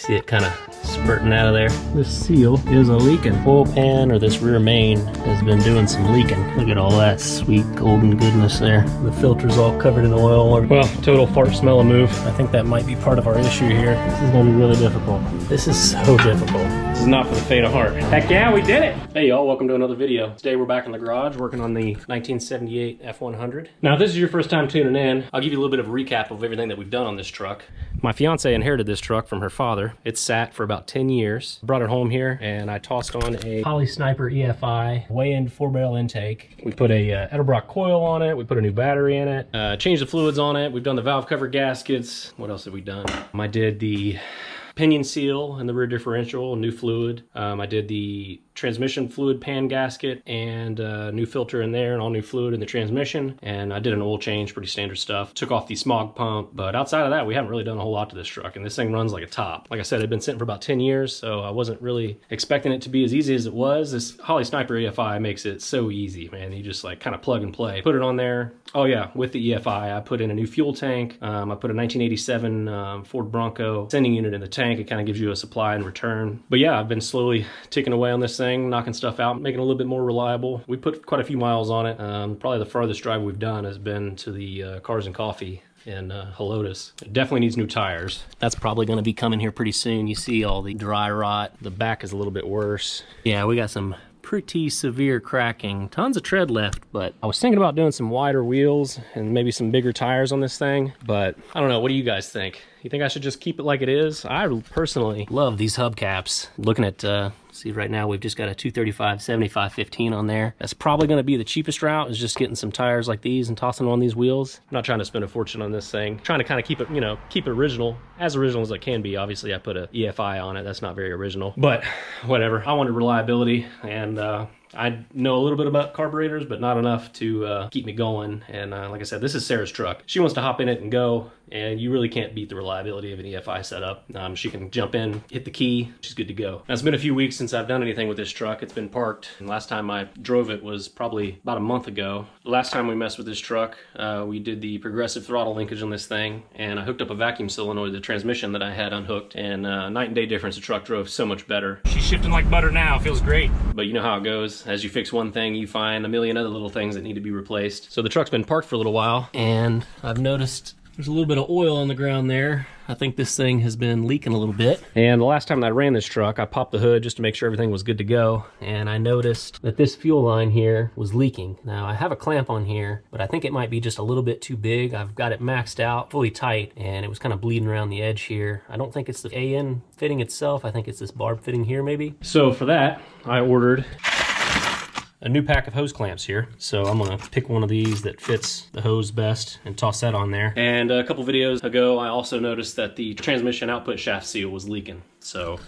See it kind of spurting out of there. This seal is a leaking. Oil pan, or this rear main, has been doing some leaking. Look at all that sweet golden goodness there. The filter's all covered in oil. Well, total fart smell and move. I think that might be part of our issue here. This is gonna be really difficult. This is so difficult. This is not for the faint of heart. Heck yeah, we did it! Hey y'all, welcome to another video. Today we're back in the garage working on the 1978 F100. Now if this is your first time tuning in, I'll give you a little bit of a recap of everything that we've done on this truck. My fiance inherited this truck from her father. It sat for about 10 years. Brought it home here and I tossed on a Holley Sniper EFI weigh-in 4-barrel intake. We put a Edelbrock coil on it. We put a new battery in it. Changed the fluids on it. We've done the valve cover gaskets. What else have we done? I did the pinion seal and the rear differential, new fluid. I did the transmission fluid pan gasket and new filter in there and all new fluid in the transmission. And I did an oil change, pretty standard stuff. Took off the smog pump, but outside of that, we haven't really done a whole lot to this truck. And this thing runs like a top. Like I said, it'd been sitting for about 10 years, so I wasn't really expecting it to be as easy as it was. This Holley Sniper EFI makes it so easy, man. You just like kind of plug and play. Put it on there. Oh yeah, with the EFI, I put in a new fuel tank. I put a 1987 Ford Bronco sending unit in the tank. It kind of gives you a supply in return. But yeah, I've been slowly ticking away on this thing, knocking stuff out, making it a little bit more reliable. We put quite a few miles on it. Probably the farthest drive we've done has been to the Cars and Coffee in Helotes. It definitely needs new tires. That's probably going to be coming here pretty soon. You see all the dry rot. The back is a little bit worse. Yeah, we got some pretty severe cracking. Tons of tread left, but I was thinking about doing some wider wheels and maybe some bigger tires on this thing, but I don't know. What do you guys think? You think I should just keep it like it is? I personally love these hubcaps. Looking at, see right now we've just got a 235 75 15 on there. That's probably going to be the cheapest route, is just getting some tires like these and tossing them on these wheels. I'm not trying to spend a fortune on this thing. I'm trying to kind of keep it, you know, keep it original as it can be. Obviously I put a EFI on it. That's not very original, but whatever. I wanted reliability, and I know a little bit about carburetors, but not enough to keep me going. And like I said, this is Sarah's truck. She wants to hop in it and go, and you really can't beat the reliability of an EFI setup. She can jump in, hit the key, she's good to go. Now, it's been a few weeks since I've done anything with this truck. It's been parked, and last time I drove it was probably about a month ago. The last time we messed with this truck, we did the progressive throttle linkage on this thing, and I hooked up a vacuum solenoid to the transmission that I had unhooked, and night and day difference. The truck drove so much better. She's shifting like butter now, feels great. But you know how it goes. As you fix one thing, you find a million other little things that need to be replaced. So the truck's been parked for a little while, and I've noticed there's a little bit of oil on the ground there. I think this thing has been leaking a little bit. And the last time that I ran this truck, I popped the hood just to make sure everything was good to go. And I noticed that this fuel line here was leaking. Now I have a clamp on here, but I think it might be just a little bit too big. I've got it maxed out, fully tight, and it was kind of bleeding around the edge here. I don't think it's the AN fitting itself. I think it's this barb fitting here maybe. So for that, I ordered a new pack of hose clamps here. So I'm gonna pick one of these that fits the hose best and toss that on there. And a couple videos ago, I also noticed that the transmission output shaft seal was leaking. So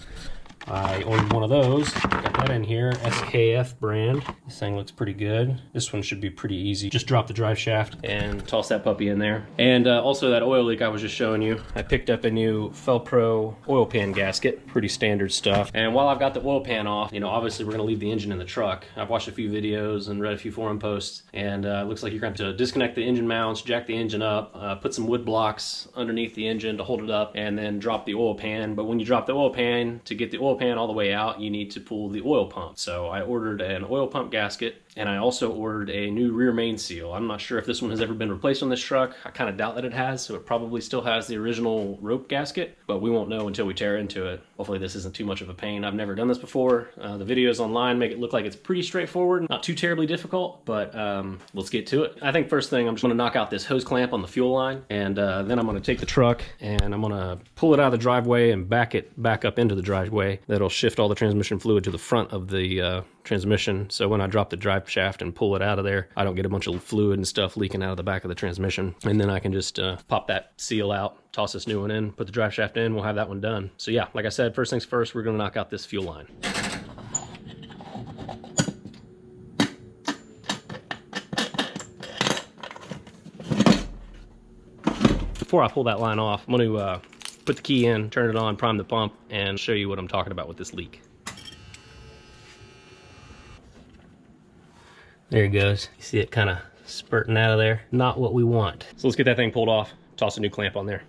I ordered one of those, got that in here, SKF brand. This thing looks pretty good. This one should be pretty easy. Just drop the drive shaft and toss that puppy in there. And also that oil leak I was just showing you, I picked up a new Felpro oil pan gasket, pretty standard stuff. And while I've got the oil pan off, you know, obviously we're gonna leave the engine in the truck. I've watched a few videos and read a few forum posts, and it looks like you're going to have to disconnect the engine mounts, jack the engine up, put some wood blocks underneath the engine to hold it up, and then drop the oil pan. But when you drop the oil pan, to get the oil pan all the way out, you need to pull the oil pump. So I ordered an oil pump gasket, and I also ordered a new rear main seal. I'm not sure if this one has ever been replaced on this truck. I kind of doubt that it has, so it probably still has the original rope gasket, but we won't know until we tear into it. Hopefully this isn't too much of a pain. I've never done this before. The videos online make it look like it's pretty straightforward, not too terribly difficult, but let's get to it. I think first thing, I'm just gonna knock out this hose clamp on the fuel line, and then I'm gonna take the truck and I'm gonna pull it out of the driveway and back it back up into the driveway. That'll shift all the transmission fluid to the front of the transmission, so when I drop the drive shaft and pull it out of there, I don't get a bunch of fluid and stuff leaking out of the back of the transmission. And then I can just pop that seal out, toss this new one in, put the drive shaft in, we'll have that one done. So yeah, like I said, first things first, we're gonna knock out this fuel line. Before I pull that line off, I'm gonna put the key in, turn it on, prime the pump, and show you what I'm talking about with this leak. There it goes. You see it kind of spurting out of there. Not what we want. So let's get that thing pulled off, toss a new clamp on there.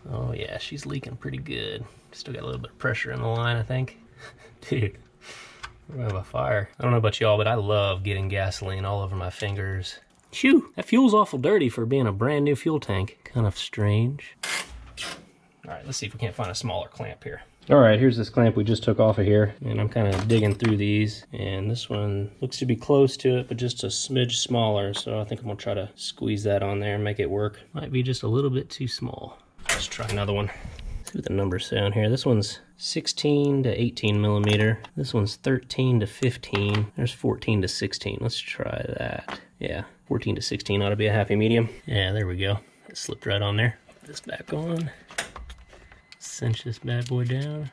Oh yeah, she's leaking pretty good. Still got a little bit of pressure in the line, I think. Dude, we're gonna have a fire. I don't know about y'all, but I love getting gasoline all over my fingers. Phew, that fuel's awful dirty for being a brand new fuel tank. Kind of strange. All right, let's see if we can't find a smaller clamp here. All right, here's this clamp we just took off of here, and I'm kind of digging through these, and this one looks to be close to it, but just a smidge smaller, so I think I'm gonna try to squeeze that on there and make it work. Might be just a little bit too small. Let's try another one. Let's see what the numbers say on here. This one's 16 to 18 millimeter. This one's 13 to 15. There's 14 to 16. Let's try that. Yeah, 14 to 16 ought to be a happy medium. Yeah, there we go. It slipped right on there. Put this back on. Cinch this bad boy down.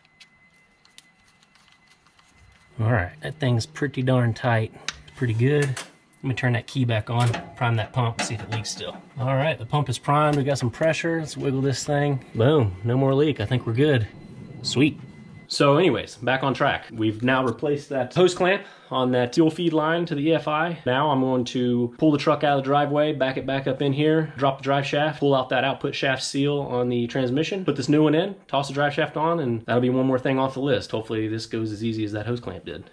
All right, that thing's pretty darn tight. Pretty good. Let me turn that key back on, prime that pump, see if it leaks still. All right, the pump is primed. We got some pressure. Let's wiggle this thing. Boom, no more leak. I think we're good. Sweet. So anyways, back on track. We've now replaced that hose clamp on that fuel feed line to the EFI. Now I'm going to pull the truck out of the driveway, back it back up in here, drop the drive shaft, pull out that output shaft seal on the transmission, put this new one in, toss the drive shaft on, and that'll be one more thing off the list. Hopefully this goes as easy as that hose clamp did.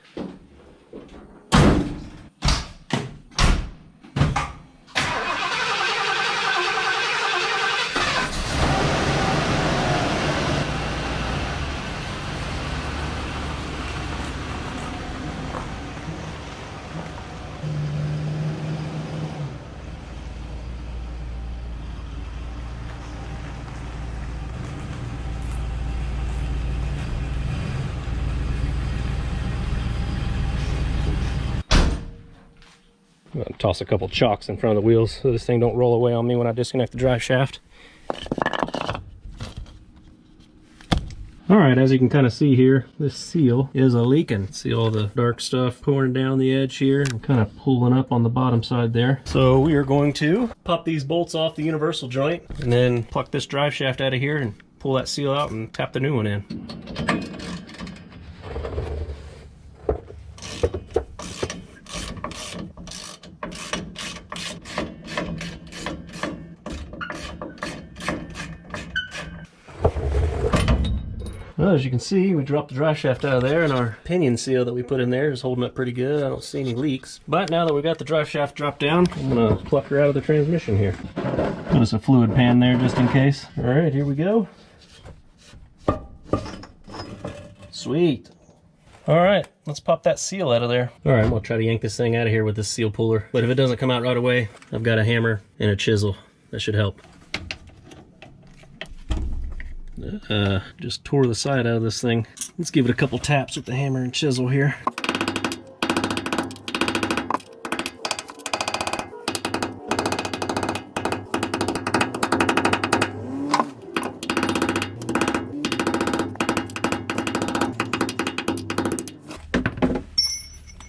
I'm gonna toss a couple chocks in front of the wheels so this thing don't roll away on me when I disconnect the drive shaft. All right, as you can kind of see here, this seal is a leaking. See all the dark stuff pouring down the edge here and kind of pulling up on the bottom side there. So we are going to pop these bolts off the universal joint and then pluck this drive shaft out of here and pull that seal out and tap the new one in. Well, as you can see, we dropped the drive shaft out of there, and our pinion seal that we put in there is holding up pretty good. I don't see any leaks. But now that we got the drive shaft dropped down, I'm gonna pluck her out of the transmission here. Put us a fluid pan there just in case. All right, here we go. Sweet. All right, let's pop that seal out of there. All right, I'm gonna try to yank this thing out of here with this seal puller. But if it doesn't come out right away, I've got a hammer and a chisel. That should help. Just tore the side out of this thing. Let's give it a couple taps with the hammer and chisel here.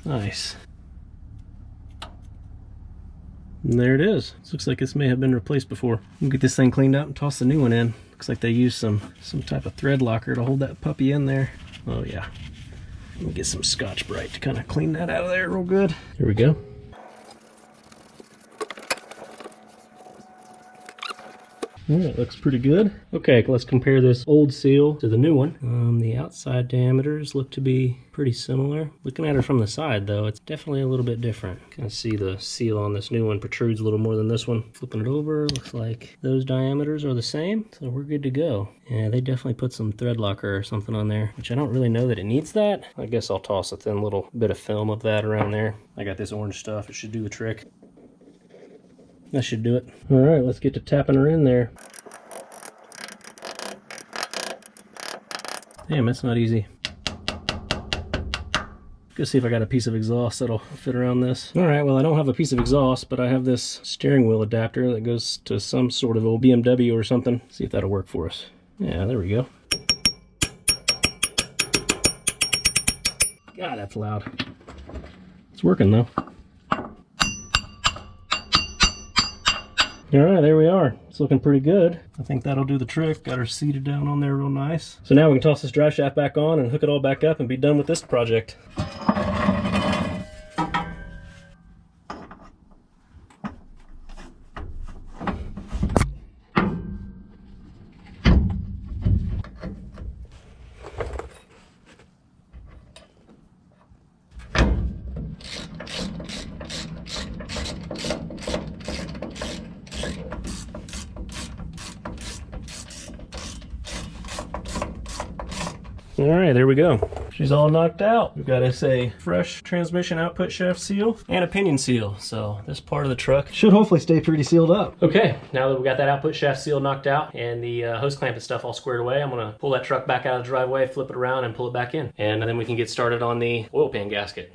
Nice. And there it is. This looks like this may have been replaced before. We'll get this thing cleaned out and toss the new one in. Looks like they used some type of thread locker to hold that puppy in there. Oh yeah. Let me get some Scotch-Brite to kind of clean that out of there real good. Here we go. It looks pretty good. Okay, let's compare this old seal to the new one. The outside diameters look to be pretty similar. Looking at her from the side though, it's definitely a little bit different. Kind of see the seal on this new one protrudes a little more than this one. Flipping it over, looks like those diameters are the same, so we're good to go. Yeah, they definitely put some thread locker or something on there, which I don't really know that it needs that. I guess I'll toss a thin little bit of film of that around there. I got this orange stuff, it should do the trick. That should do it. All right, let's get to tapping her in there. Damn, that's not easy. Go see if I got a piece of exhaust that'll fit around this. All right, well, I don't have a piece of exhaust, but I have this steering wheel adapter that goes to some sort of old BMW or something. See if that'll work for us. Yeah, there we go. God, that's loud. It's working though. All right, there we are. It's looking pretty good. I think that'll do the trick. Got her seated down on there real nice. So now we can toss this drive shaft back on and hook it all back up and be done with this project. All right, there we go. She's all knocked out. We've got us a fresh transmission output shaft seal and a pinion seal. So this part of the truck should hopefully stay pretty sealed up. Okay, now that we got that output shaft seal knocked out and the hose clamp and stuff all squared away, I'm gonna pull that truck back out of the driveway, flip it around and pull it back in. And then we can get started on the oil pan gasket.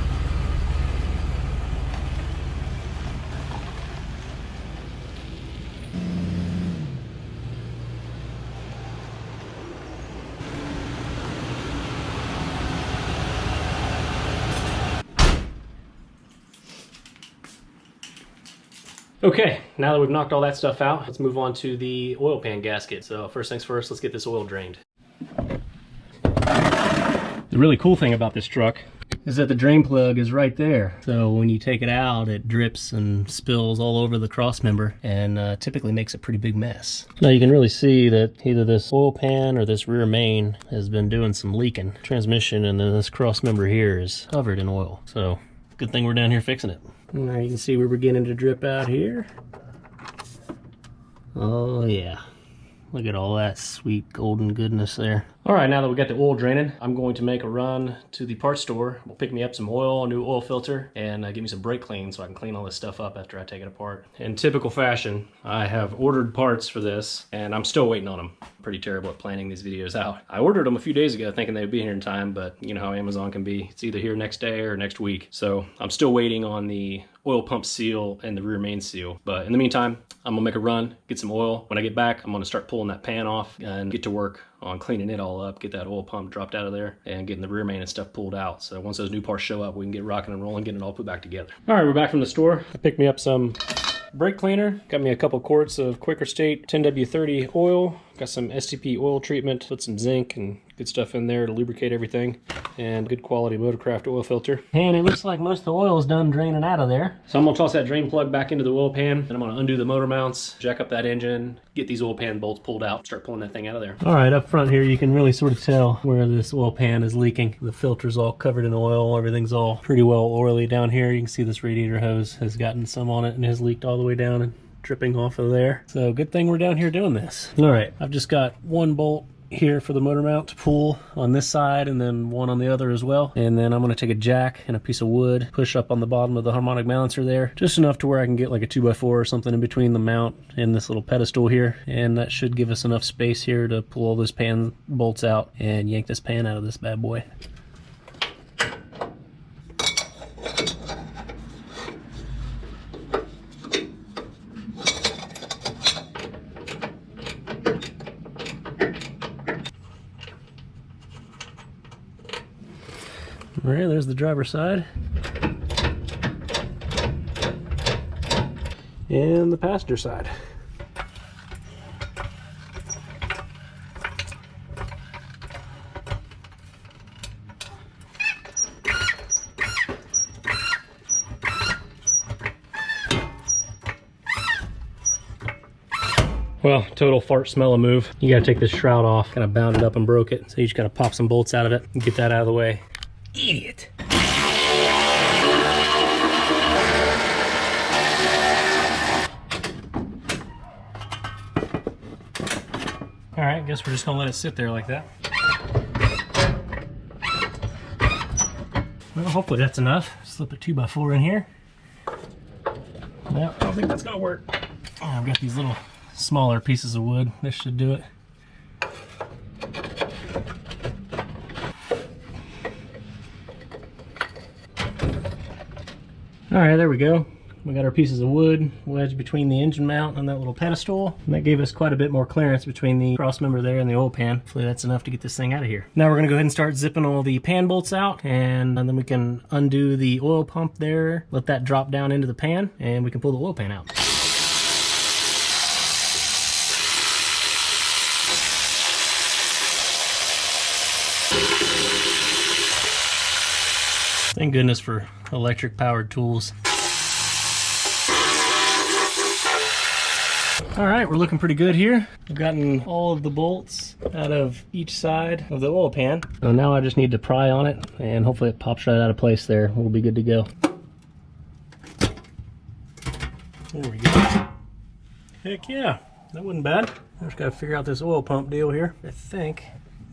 Okay, now that we've knocked all that stuff out, let's move on to the oil pan gasket. So first things first, let's get this oil drained. The really cool thing about this truck is that the drain plug is right there. So when you take it out, it drips and spills all over the cross member and typically makes a pretty big mess. Now you can really see that either this oil pan or this rear main has been doing some leaking. Transmission and then this cross member here is covered in oil. So good thing we're down here fixing it. Now you can see we're beginning to drip out here. Oh yeah. Look at all that sweet golden goodness there. All right, now that we got the oil draining, I'm going to make a run to the parts store. We'll pick me up some oil, a new oil filter, and get me some brake clean so I can clean all this stuff up after I take it apart. In typical fashion, I have ordered parts for this, and I'm still waiting on them. Pretty terrible at planning these videos out. I ordered them a few days ago thinking they'd be here in time, but you know how Amazon can be. It's either here next day or next week. So I'm still waiting on the oil pump seal and the rear main seal. But in the meantime, I'm gonna make a run, get some oil. When I get back, I'm gonna start pulling that pan off and get to work on cleaning it all up, get that oil pump dropped out of there and getting the rear main and stuff pulled out. So once those new parts show up, we can get rocking and rolling, getting it all put back together. All right, we're back from the store. I picked me up some brake cleaner, got me a couple quarts of Quaker State 10W30 oil, got some STP oil treatment, put some zinc and good stuff in there to lubricate everything, and good quality Motorcraft oil filter. And it looks like most of the oil is done draining out of there. So I'm gonna toss that drain plug back into the oil pan, and I'm gonna undo the motor mounts, jack up that engine, get these oil pan bolts pulled out, start pulling that thing out of there. All right, up front here, you can really sort of tell where this oil pan is leaking. The filter's all covered in oil, everything's all pretty well oily down here. You can see this radiator hose has gotten some on it and has leaked all the way down and dripping off of there. So good thing we're down here doing this. All right, I've just got one bolt here for the motor mount to pull on this side and then one on the other as well. And then I'm going to take a jack and a piece of wood, push up on the bottom of the harmonic balancer there, just enough to where I can get like a 2x4 or something in between the mount and this little pedestal here. And that should give us enough space here to pull all those pan bolts out and yank this pan out of this bad boy. All right, there's the driver's side. And the passenger side. Well, total fart smell a move. You gotta take this shroud off. Kind of bound it up and broke it. So you just gotta pop some bolts out of it and get that out of the way. Idiot. All right, guess we're just gonna let it sit there like that. Well, hopefully that's enough. Slip a 2x4 in here. No, I don't think that's gonna work. Oh, I've got these little smaller pieces of wood. This should do it. All right, there we go. We got our pieces of wood wedged between the engine mount and that little pedestal. And that gave us quite a bit more clearance between the cross member there and the oil pan. Hopefully that's enough to get this thing out of here. Now we're gonna go ahead and start zipping all the pan bolts out, and then we can undo the oil pump there, let that drop down into the pan, and we can pull the oil pan out. Thank goodness for electric powered tools. All right, we're looking pretty good here. I've gotten all of the bolts out of each side of the oil pan. So now I just need to pry on it and hopefully it pops right out of place there. We'll be good to go. There we go. Heck yeah, that wasn't bad. I just gotta figure out this oil pump deal here. I think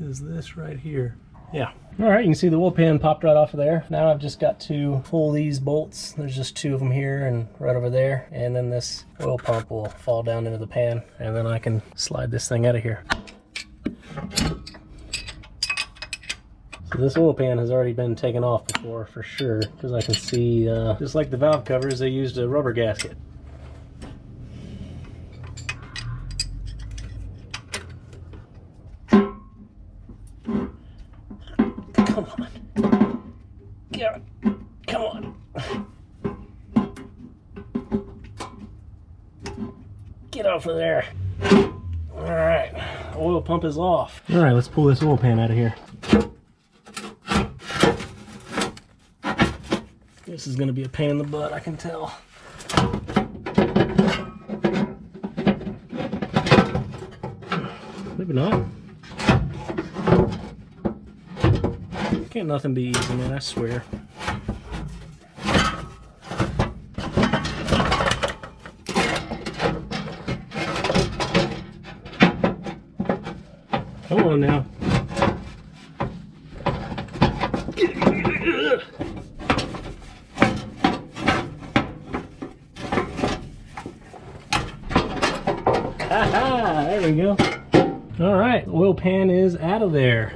is this right here. yeah. All right, you can see the oil pan popped right off of there. Now I've just got to pull these bolts. There's just 2 of them here and right over there. And then this oil pump will fall down into the pan, and then I can slide this thing out of here. So this oil pan has already been taken off before for sure, because I can see, just like the valve covers, they used a rubber gasket. Come on. Get it. Come on. Get off of there. Alright, oil pump is off. Alright, let's pull this oil pan out of here. This is going to be a pain in the butt, I can tell. Maybe not. Can't nothing be easy, man, I swear. Come on now. Haha, there we go. All right, oil pan is out of there.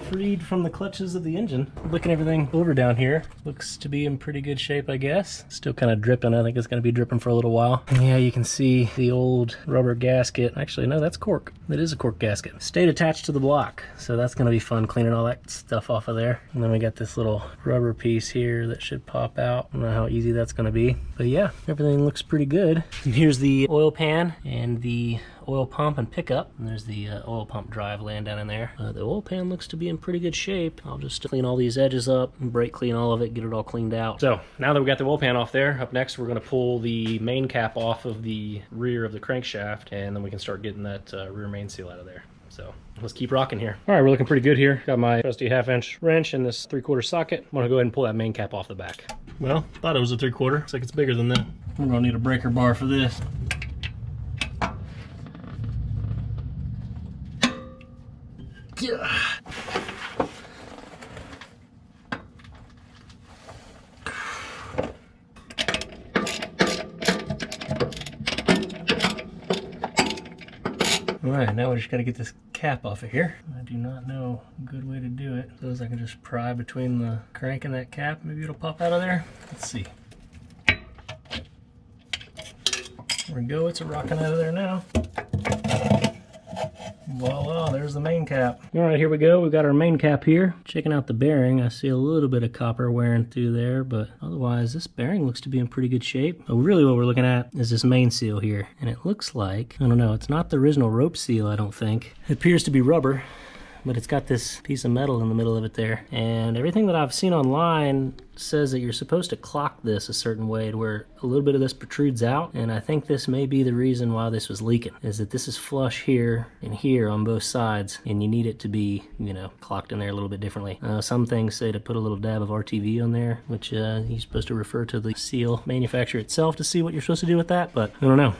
Freed from the clutches of the engine. Looking everything over down here, looks to be in pretty good shape, I guess. Still kind of dripping. I think it's going to be dripping for a little while. Yeah, you can see the old rubber gasket. Actually, no, that's cork. That is a cork gasket. Stayed attached to the block, so that's going to be fun cleaning all that stuff off of there. And then we got this little rubber piece here that should pop out. I don't know how easy that's going to be, but yeah, everything looks pretty good. And here's the oil pan and the oil pump and pickup. And there's the oil pump drive laying down in there. The oil pan looks to be in pretty good shape. I'll just clean all these edges up and brake clean all of it, get it all cleaned out. So now that we got the oil pan off there, up next we're going to pull the main cap off of the rear of the crankshaft, and then we can start getting that rear main seal out of there. So let's keep rocking here. All right, we're looking pretty good here. Got my trusty 1/2" wrench and this 3/4 socket. I'm gonna go ahead and pull that main cap off the back. Well, thought it was a 3/4. Looks like it's bigger than that. We're gonna need a breaker bar for this. Yeah. All right, now we just got to get this cap off of here. I do not know a good way to do it. Suppose I can just pry between the crank and that cap. Maybe it'll pop out of there. Let's see. There we go. It's rocking out of there now. Voila, there's the main cap. All right, here we go. We've got our main cap here. Checking out the bearing, I see a little bit of copper wearing through there, but otherwise this bearing looks to be in pretty good shape. But really what we're looking at is this main seal here. And it looks like, I don't know, it's not the original rope seal, I don't think. It appears to be rubber, but it's got this piece of metal in the middle of it there. And everything that I've seen online says that you're supposed to clock this a certain way to where a little bit of this protrudes out. And I think this may be the reason why this was leaking, is that this is flush here and here on both sides, and you need it to be, you know, clocked in there a little bit differently. Some things say to put a little dab of RTV on there, which you're supposed to refer to the seal manufacturer itself to see what you're supposed to do with that, but I don't know.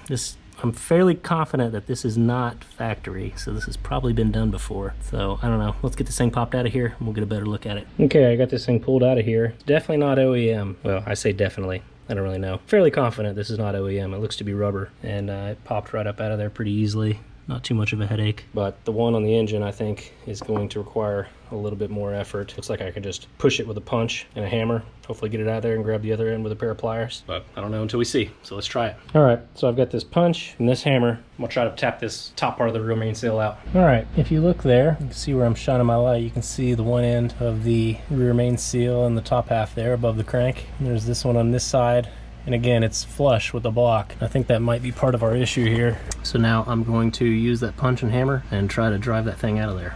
I'm fairly confident that this is not factory, so this has probably been done before. So, I don't know. Let's get this thing popped out of here, and we'll get a better look at it. Okay, I got this thing pulled out of here. It's definitely not OEM. Well, I say definitely. I don't really know. Fairly confident this is not OEM. It looks to be rubber, and it popped right up out of there pretty easily. Not too much of a headache. But the one on the engine, I think, is going to require a little bit more effort. Looks like I can just push it with a punch and a hammer, hopefully get it out of there and grab the other end with a pair of pliers. But I don't know until we see, so let's try it. All right, so I've got this punch and this hammer. I'm gonna try to tap this top part of the rear main seal out. All right, if you look there, you can see where I'm shining my light. You can see the one end of the rear main seal and the top half there above the crank. And there's this one on this side. And again, it's flush with the block. I think that might be part of our issue here. So now I'm going to use that punch and hammer and try to drive that thing out of there.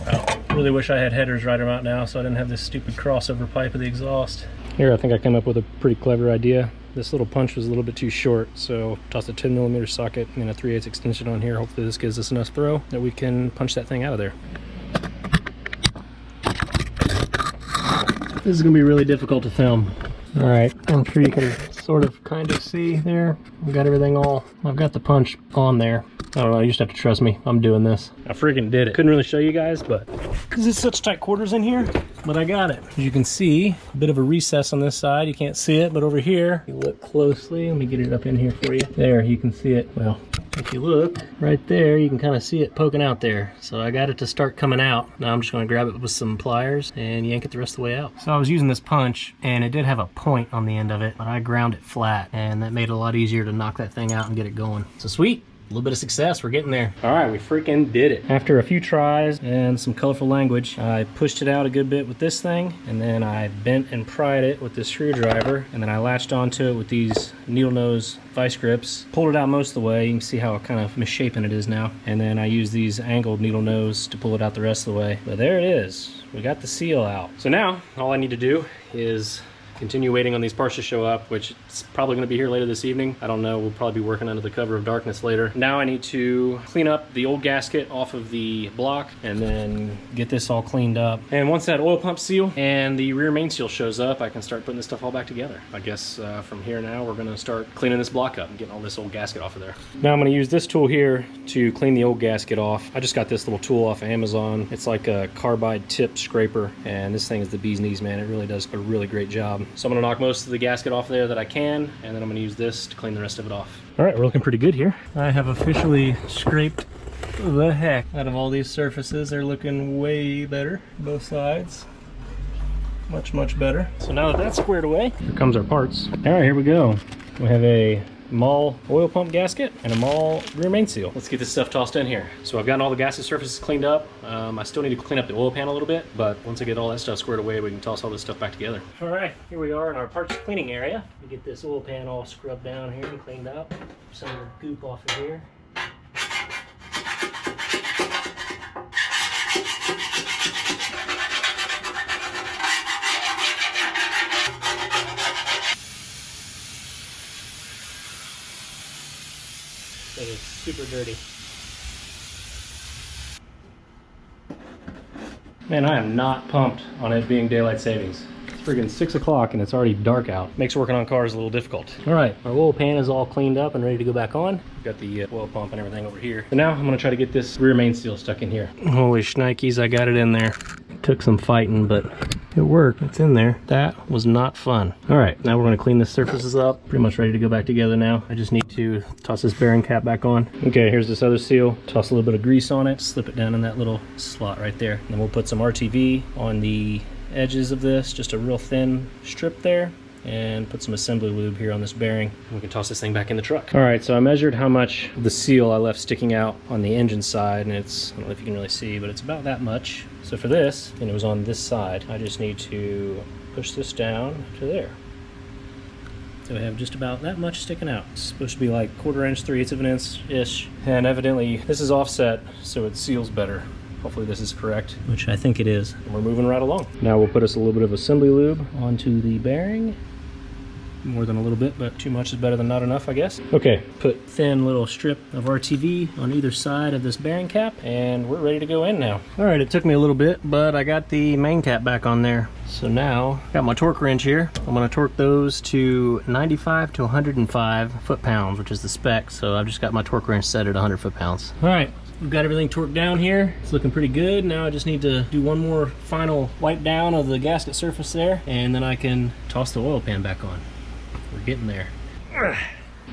Well, really wish I had headers right about now so I didn't have this stupid crossover pipe of the exhaust. Here, I think I came up with a pretty clever idea. This little punch was a little bit too short, so toss a 10mm socket and a 3/8 extension on here. Hopefully this gives us enough throw that we can punch that thing out of there. This is gonna be really difficult to film. All right, I'm sure you can sort of kind of see there. I've got everything I've got the punch on there. I don't know, you just have to trust me. I'm doing this. I freaking did it. Couldn't really show you guys, but because it's such tight quarters in here, but I got it. As you can see, a bit of a recess on this side. You can't see it, but over here, you look closely. Let me get it up in here for you. There, you can see it. Well, if you look right there, you can kind of see it poking out there. So I got it to start coming out. Now I'm just going to grab it with some pliers and yank it the rest of the way out. So I was using this punch and it did have a point on the end of it, but I ground it flat and that made it a lot easier to knock that thing out and get it going. So sweet. A little bit of success, we're getting there. All right, we freaking did it. After a few tries and some colorful language, I pushed it out a good bit with this thing, and then I bent and pried it with this screwdriver, and then I latched onto it with these needle nose vice grips, pulled it out most of the way. You can see how kind of misshapen it is now. And then I used these angled needle nose to pull it out the rest of the way. But there it is. We got the seal out. So now, all I need to do is continue waiting on these parts to show up, which it's probably going to be here later this evening. I don't know, we'll probably be working under the cover of darkness later. Now I need to clean up the old gasket off of the block and then get this all cleaned up. And once that oil pump seal and the rear main seal shows up, I can start putting this stuff all back together. I guess from here now, we're going to start cleaning this block up and getting all this old gasket off of there. Now I'm going to use this tool here to clean the old gasket off. I just got this little tool off of Amazon. It's like a carbide tip scraper, and this thing is the bee's knees, man. It really does a really great job. So I'm gonna knock most of the gasket off there that I can, and then I'm gonna use this to clean the rest of it off. All right, we're looking pretty good here. I have officially scraped the heck out of all these surfaces. They're looking way better, both sides. Much better. So now that that's squared away, here comes our parts. All right, here we go. We have a Mall oil pump gasket and a Mall rear main seal. Let's get this stuff tossed in here. So I've gotten all the gasket surfaces cleaned up. I still need to clean up the oil pan a little bit, but once I get all that stuff squared away, we can toss all this stuff back together. All right, here we are in our parts cleaning area. We get this oil pan all scrubbed down here and cleaned up. Some of the goop off of here. It is super dirty. Man, I am not pumped on it being daylight savings. It's friggin' 6 o'clock and it's already dark out. Makes working on cars a little difficult. All right, our oil pan is all cleaned up and ready to go back on. We've got the oil pump and everything over here. So now I'm gonna try to get this rear main seal stuck in here. Holy shnikes, I got it in there. Took some fighting, but it worked. It's in there. That was not fun. All right, now we're gonna clean the surfaces up. Pretty much ready to go back together now. I just need to toss this bearing cap back on. Okay, here's this other seal. Toss a little bit of grease on it. Slip it down in that little slot right there. And then we'll put some RTV on the edges of this, just a real thin strip there, and put some assembly lube here on this bearing. We can toss this thing back in the truck. All right, so I measured how much of the seal I left sticking out on the engine side, and it's, I don't know if you can really see, but it's about that much. So for this, and it was on this side, I just need to push this down to there. So I have just about that much sticking out. It's supposed to be like 1/4 inch, 3/8 of an inch-ish. And evidently this is offset, so it seals better. Hopefully this is correct, which I think it is. And we're moving right along. Now we'll put us a little bit of assembly lube onto the bearing. More than a little bit, but too much is better than not enough, I guess. Okay, put thin little strip of RTV on either side of this bearing cap, and we're ready to go in now. All right, it took me a little bit, but I got the main cap back on there. So now, got my torque wrench here. I'm gonna torque those to 95 to 105 foot-pounds, which is the spec, so I've just got my torque wrench set at 100 foot-pounds. All right, we've got everything torqued down here. It's looking pretty good. Now I just need to do one more final wipe down of the gasket surface there, and then I can toss the oil pan back on. We're getting there.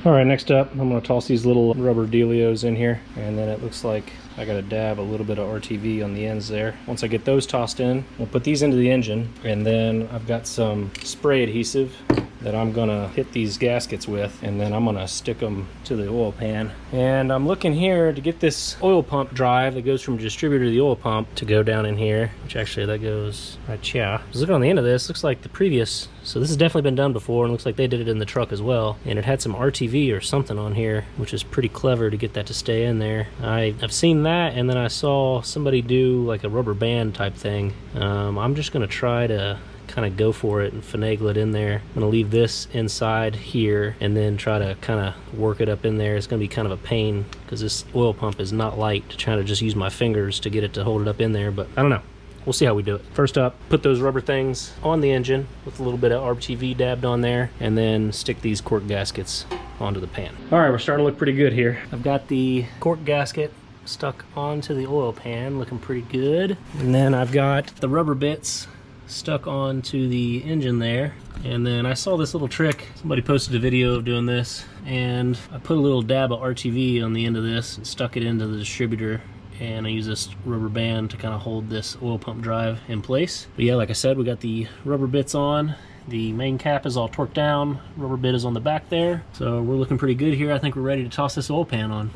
All right, next up, I'm gonna toss these little rubber dealios in here, and then it looks like I gotta dab a little bit of RTV on the ends there. Once I get those tossed in, we'll put these into the engine, and then I've got some spray adhesive that I'm gonna hit these gaskets with, and then I'm gonna stick them to the oil pan. And I'm looking here to get this oil pump drive that goes from distributor to the oil pump to go down in here, which actually that goes right here. Just look on the end of this, looks like the previous, so this has definitely been done before, and looks like they did it in the truck as well. And it had some RTV or something on here, which is pretty clever to get that to stay in there. I've seen that, and then I saw somebody do like a rubber band type thing. I'm just gonna try to kind of go for it and finagle it in there. I'm gonna leave this inside here and then try to kind of work it up in there. It's gonna be kind of a pain because this oil pump is not light to try to just use my fingers to get it to hold it up in there, but I don't know. we'll see how we do it. First up, put those rubber things on the engine with a little bit of RTV dabbed on there, and then stick these cork gaskets onto the pan. All right, we're starting to look pretty good here. I've got the cork gasket stuck onto the oil pan, looking pretty good. And then I've got the rubber bits stuck onto the engine there. And then I saw this little trick. Somebody posted a video of doing this, and I put a little dab of RTV on the end of this and stuck it into the distributor, and I use this rubber band to kind of hold this oil pump drive in place. But yeah, like I said, we got the rubber bits on. The main cap is all torqued down. Rubber bit is on the back there. So we're looking pretty good here. I think we're ready to toss this oil pan on.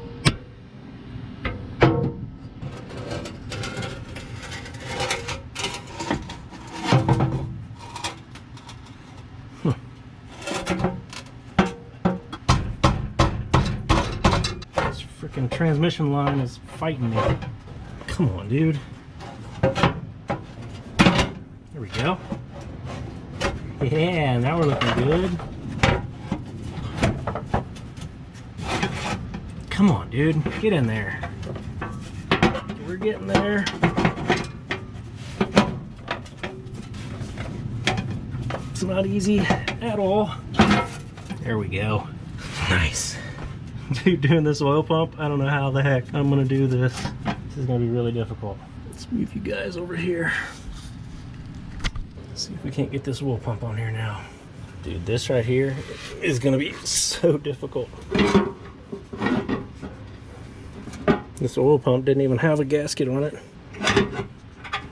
This freaking transmission line is fighting me. Come on, dude. There we go. Yeah, now we're looking good. Come on, dude. Get in there. We're getting there. It's not easy at all. There we go. Nice. Dude, doing this oil pump, I don't know how the heck I'm gonna do this. This is gonna be really difficult. Let's move you guys over here. See if we can't get this oil pump on here now. Dude, this right here is gonna be so difficult. This oil pump didn't even have a gasket on it.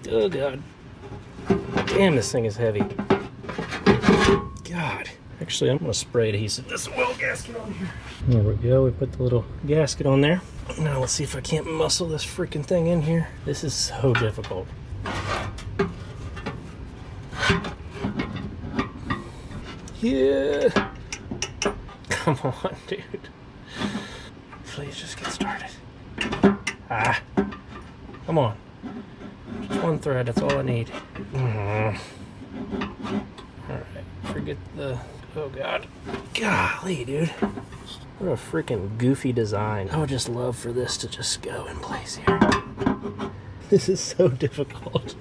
Oh God. Damn, this thing is heavy. God. Actually, I'm gonna spray adhesive this oil gasket on here. There we go, we put the little gasket on there. Now let's see if I can't muscle this freaking thing in here. This is so difficult. Yeah. Come on, dude. Please just get started. Ah. Come on. Just one thread, that's all I need. Alright, forget the... Oh God. Golly, dude. What a freaking goofy design. I would just love for this to just go in place here. This is so difficult.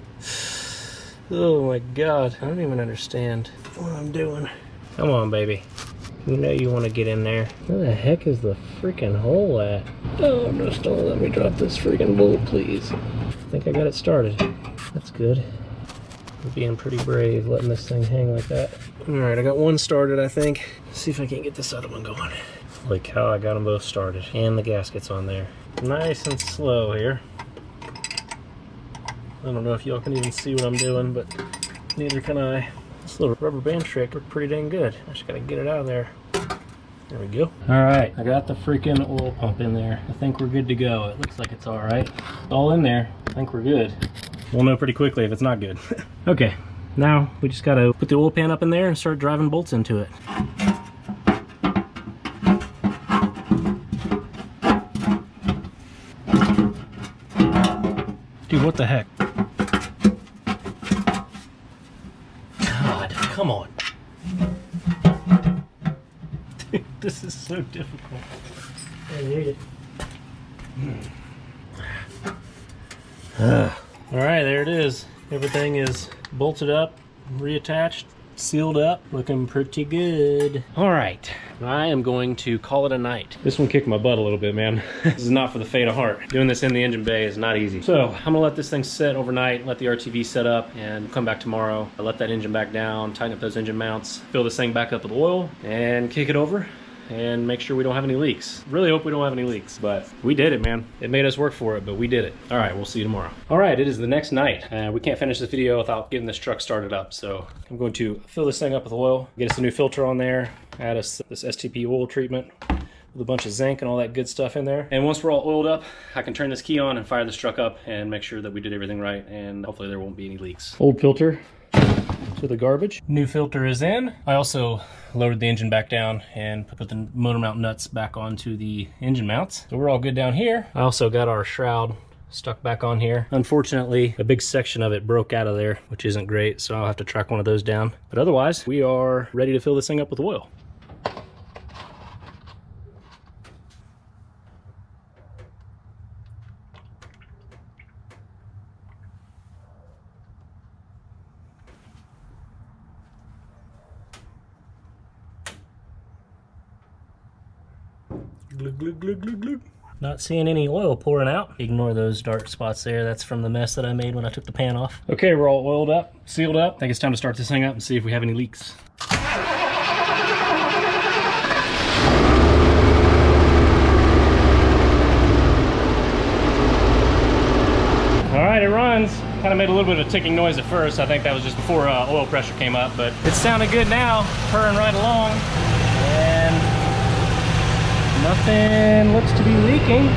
Oh my God. I don't even understand what I'm doing. Come on, baby. You know you want to get in there. Where the heck is the freaking hole at? Oh, just don't let me drop this freaking bolt, please. I think I got it started. That's good. I'm being pretty brave, letting this thing hang like that. Alright, I got one started, I think. Let's see if I can get this other one going. Holy cow, I got them both started. And the gasket's on there. Nice and slow here. I don't know if y'all can even see what I'm doing, but neither can I. This little rubber band trick worked pretty dang good. I just gotta get it out of there. There we go. Alright, I got the freaking oil pump in there. I think we're good to go. It looks like it's alright. It's all in there. I think we're good. We'll know pretty quickly if it's not good. Okay, now we just gotta put the oil pan up in there and start driving bolts into it. Dude, what the heck? God, come on. Dude, this is so difficult. I need it. Alright, there it is. Everything is bolted up, reattached, sealed up, looking pretty good. Alright, I am going to call it a night. This one kicked my butt a little bit, man. This is not for the faint of heart. Doing this in the engine bay is not easy. So I'm gonna let this thing sit overnight, let the RTV set up, and come back tomorrow. I'll let that engine back down, tighten up those engine mounts, fill this thing back up with oil, and kick it over and make sure we don't have any leaks. Really hope we don't have any leaks, but we did it, man. It made us work for it, but we did it. All right, we'll see you tomorrow. All right, it is the next night. We can't finish this video without getting this truck started up, so I'm going to fill this thing up with oil, get us a new filter on there, add us this STP oil treatment with a bunch of zinc and all that good stuff in there. And once we're all oiled up, I can turn this key on and fire this truck up and make sure that we did everything right, and hopefully there won't be any leaks. Old filter to the garbage. New filter is in. I also loaded the engine back down and put the motor mount nuts back onto the engine mounts. So we're all good down here. I also got our shroud stuck back on here. Unfortunately, a big section of it broke out of there, which isn't great, so I'll have to track one of those down. But otherwise, we are ready to fill this thing up with oil. Glug, glug, glug, glug, glug. Not seeing any oil pouring out. Ignore those dark spots there. That's from the mess that I made when I took the pan off. Okay, we're all oiled up, sealed up. I think it's time to start this thing up and see if we have any leaks. All right, it runs. Kind of made a little bit of a ticking noise at first. I think that was just before oil pressure came up, but it's sounding good now, purring right along. And nothing looks to be leaking,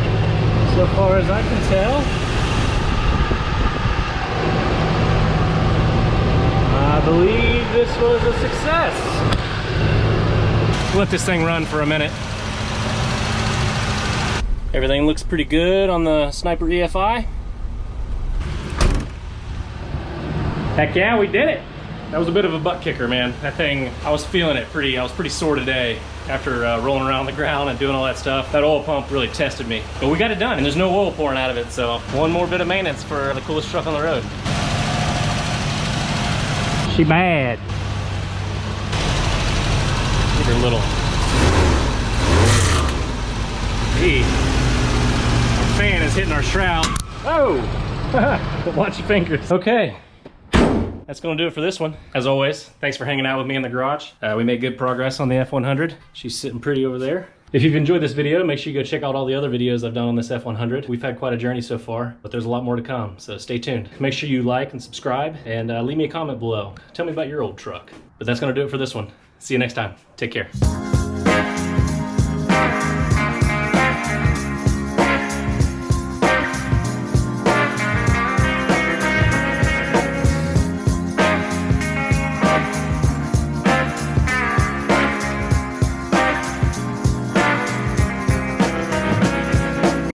so far as I can tell. I believe this was a success. Let this thing run for a minute. Everything looks pretty good on the Sniper EFI. Heck yeah, we did it. That was a bit of a butt kicker, man. That thing, I was feeling it I was pretty sore today after rolling around on the ground and doing all that stuff. That oil pump really tested me. But we got it done, and there's no oil pouring out of it, so one more bit of maintenance for the coolest truck on the road. She bad. Look at her little. Hey, our fan is hitting our shroud. Oh! Watch your fingers. Okay. That's gonna do it for this one. As always, thanks for hanging out with me in the garage. We made good progress on the F100. She's sitting pretty over there. If you've enjoyed this video, make sure you go check out all the other videos I've done on this F100. We've had quite a journey so far, but there's a lot more to come, so stay tuned. Make sure you like and subscribe, and leave me a comment below. Tell me about your old truck. But that's gonna do it for this one. See you next time. Take care.